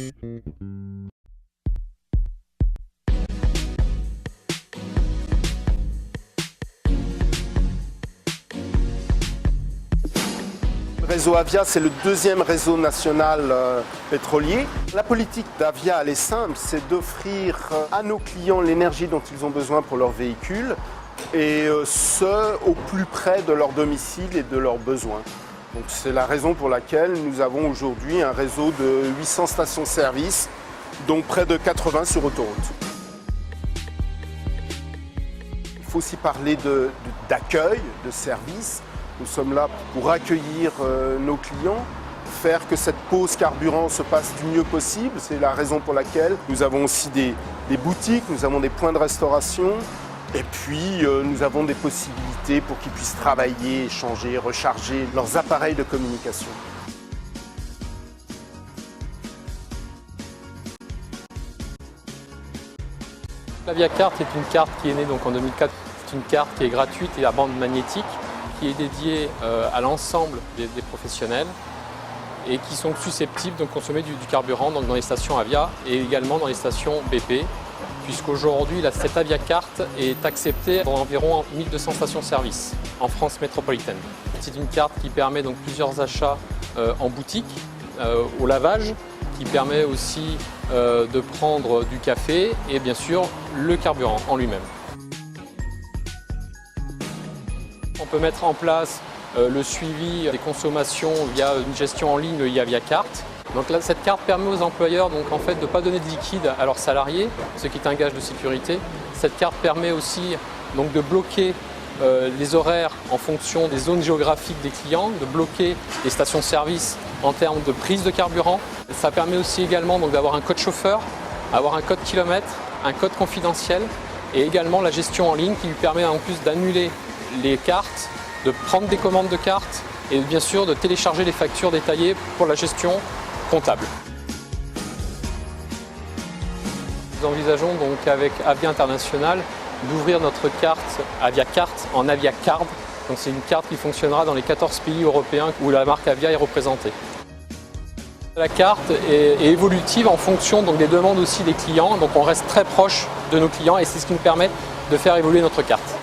Le réseau Avia, c'est le deuxième réseau national pétrolier. La politique d'Avia, elle est simple, c'est d'offrir à nos clients l'énergie dont ils ont besoin pour leurs véhicules et ce, au plus près de leur domicile et de leurs besoins. Donc c'est la raison pour laquelle nous avons aujourd'hui un réseau de 800 stations-service, dont près de 80 sur autoroute. Il faut aussi parler d'accueil, de service. Nous sommes là pour accueillir nos clients, faire que cette pause carburant se passe du mieux possible. C'est la raison pour laquelle nous avons aussi des boutiques, nous avons des points de restauration et puis nous avons des possibilités pour qu'ils puissent travailler, échanger, recharger leurs appareils de communication. L'Aviacarte est une carte qui est née donc en 2004. C'est une carte qui est gratuite et à bande magnétique, qui est dédiée à l'ensemble des professionnels et qui sont susceptibles de consommer du carburant dans les stations Avia et également dans les stations BP, puisqu'aujourd'hui cette Aviacarte est acceptée dans environ 1200 stations-service en France métropolitaine. C'est une carte qui permet donc plusieurs achats en boutique, au lavage, qui permet aussi de prendre du café et bien sûr le carburant en lui-même. On peut mettre en place le suivi des consommations via une gestion en ligne de Aviacarte. Donc là, cette carte permet aux employeurs donc, en fait, de ne pas donner de liquide à leurs salariés, ce qui est un gage de sécurité. Cette carte permet aussi donc, de bloquer les horaires en fonction des zones géographiques des clients, de bloquer les stations-service en termes de prise de carburant. Ça permet aussi également d'avoir un code chauffeur, avoir un code kilomètre, un code confidentiel et également la gestion en ligne qui lui permet en plus d'annuler les cartes, de prendre des commandes de cartes et bien sûr de télécharger les factures détaillées pour la gestion comptable. Nous envisageons donc avec Avia International d'ouvrir notre carte Aviacarte en Aviacard. Donc c'est une carte qui fonctionnera dans les 14 pays européens où la marque Avia est représentée. La carte est évolutive en fonction donc, des demandes aussi des clients, donc on reste très proche de nos clients et c'est ce qui nous permet de faire évoluer notre carte.